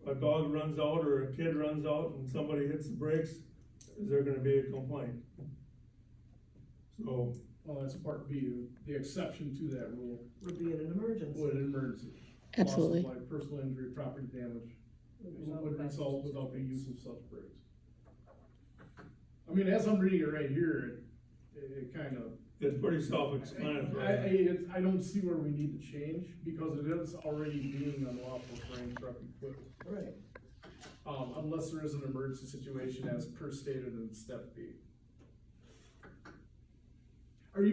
a dog runs out or a kid runs out and somebody hits the brakes, is there gonna be a complaint? So, Well, that's part B, the exception to that rule, Would be in an emergency. would an emergency. Absolutely. Loss of life, personal injury, property damage, would result without the use of such brakes. I mean, as I'm reading it right here, it kind of. it's pretty self-explanatory. I don't see where we need to change, because it is already being unlawful for any truck equipped. Right. Unless there is an emergency situation as per stated in step B. Are you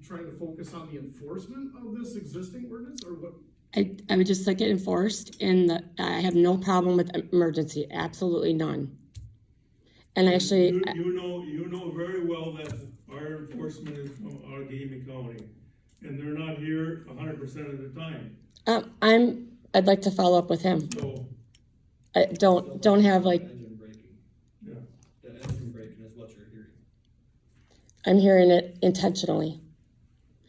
trying to focus on the enforcement of this existing ordinance, or what? I would just like it enforced, and I have no problem with emergency, absolutely none. And actually, You know very well that our enforcement is from Allegheny County, and they're not here 100% of the time, I'd like to follow up with him. so, I don't have like, Engine braking, yeah. the engine braking is what you're hearing. I'm hearing it intentionally.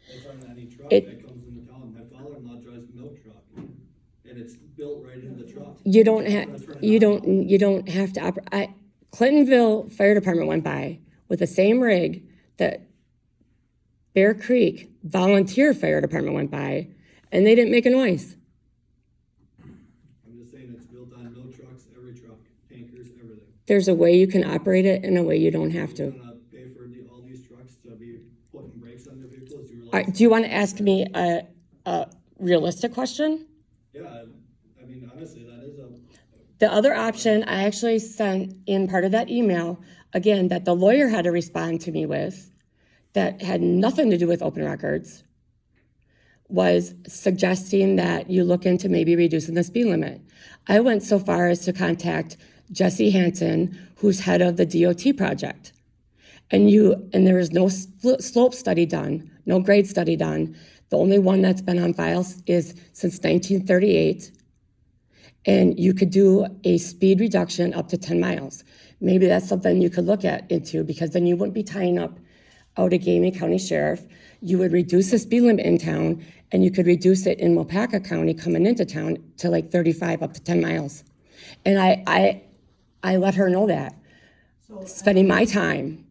It's on any truck It- that comes into town. My father-in-law drives a milk truck, and it's built right into the truck. You don't have to operate. Clintonville Fire Department went by with the same rig that Bear Creek Volunteer Fire Department went by, and they didn't make a noise. I'm just saying it's built on milk trucks, every truck, tankers, everything. There's a way you can operate it and a way you don't have You're to. gonna pay for all these trucks to be putting brakes on their vehicles, you All realize? right, do you want to ask me a realistic question? Yeah, I mean, honestly, that is a, The other option, I actually sent in part of that email, again, that the lawyer had to respond to me with, that had nothing to do with open records, was suggesting that you look into maybe reducing the speed limit. I went so far as to contact Jesse Hansen, who's head of the DOT project. And there is no slope study done, no grade study done. The only one that's been on file is since 1938. And you could do a speed reduction up to 10 miles. Maybe that's something you could look into, because then you wouldn't be tying up Outagamie County Sheriff. You would reduce the speed limit in town, and you could reduce it in Waupaca County coming into town to like 35 up to 10 miles. And I let her know that, So spending my time.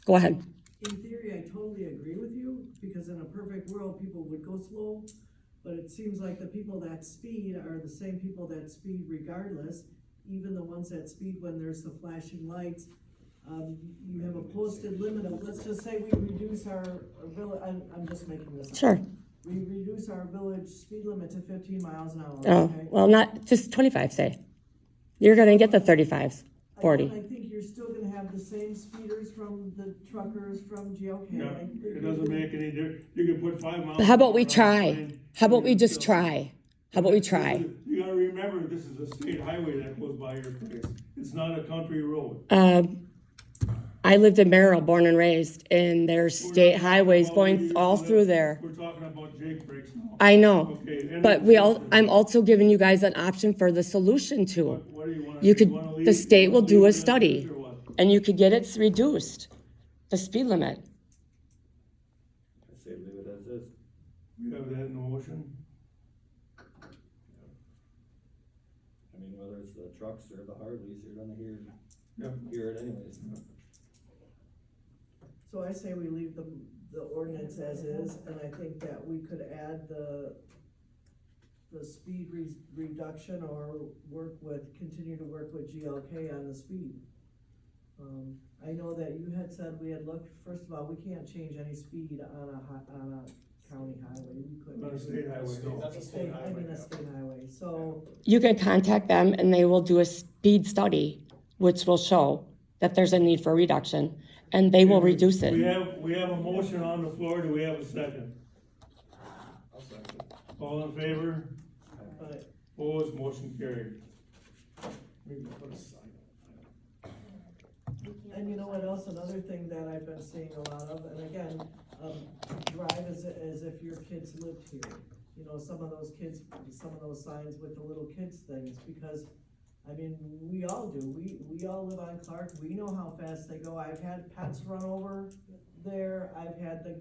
Go ahead. in theory, I totally agree with you, because in a perfect world, people would go slow. But it seems like the people that speed are the same people that speed regardless, even the ones that speed when there's the flashing lights. You have a posted limit of, let's just say we reduce our village, I'm just making this up. Sure. We reduce our village speed limit to 15 miles an hour, Oh, okay? well, not just 25, say. You're going to get the 35s, 40. I think you're still gonna have the same speeders from the truckers from GLK. Yeah, I think it doesn't make any difference, you can put 5 miles. How about we on the try? sign. How about we just try? How about we try? You gotta remember, this is a state highway that goes by your place, it's not a country road. I lived in Merrill, born and raised, and there's state highways going all through there. We're talking about Jake breaks now. I know, Okay, and but I'm also giving you guys an option for the solution to. What do you wanna? You could, wanna the leave- state you will wanna do leave a it as study, is or what? and you could get it reduced, the speed limit. I say leave it as is. We have that in the motion, I mean, whether it's the trucks or the Harleys, you're gonna yeah. hear it anyways. So I say we leave the ordinance as is, and I think that we could add the speed reduction or continue to work with GLK on the speed. I know that you had said we had looked, first of all, we can't change any speed on a county highway, we couldn't. On a state highway, no. That's a state I mean, highway. a state highway, so, You can contact them, and they will do a speed study, which will show that there's a need for reduction, and they will reduce We it. have a motion on the floor, do we have a second? All in favor? but Opposed, motion carried. We can put a sign on And you know what else, another thing that I've been seeing a lot of, and again, drive as if your kids lived here. You know, some of those signs with the little kids things, because, I mean, we all do, we all live on Clark, we know how fast they go. I've had pets run over there, I've had the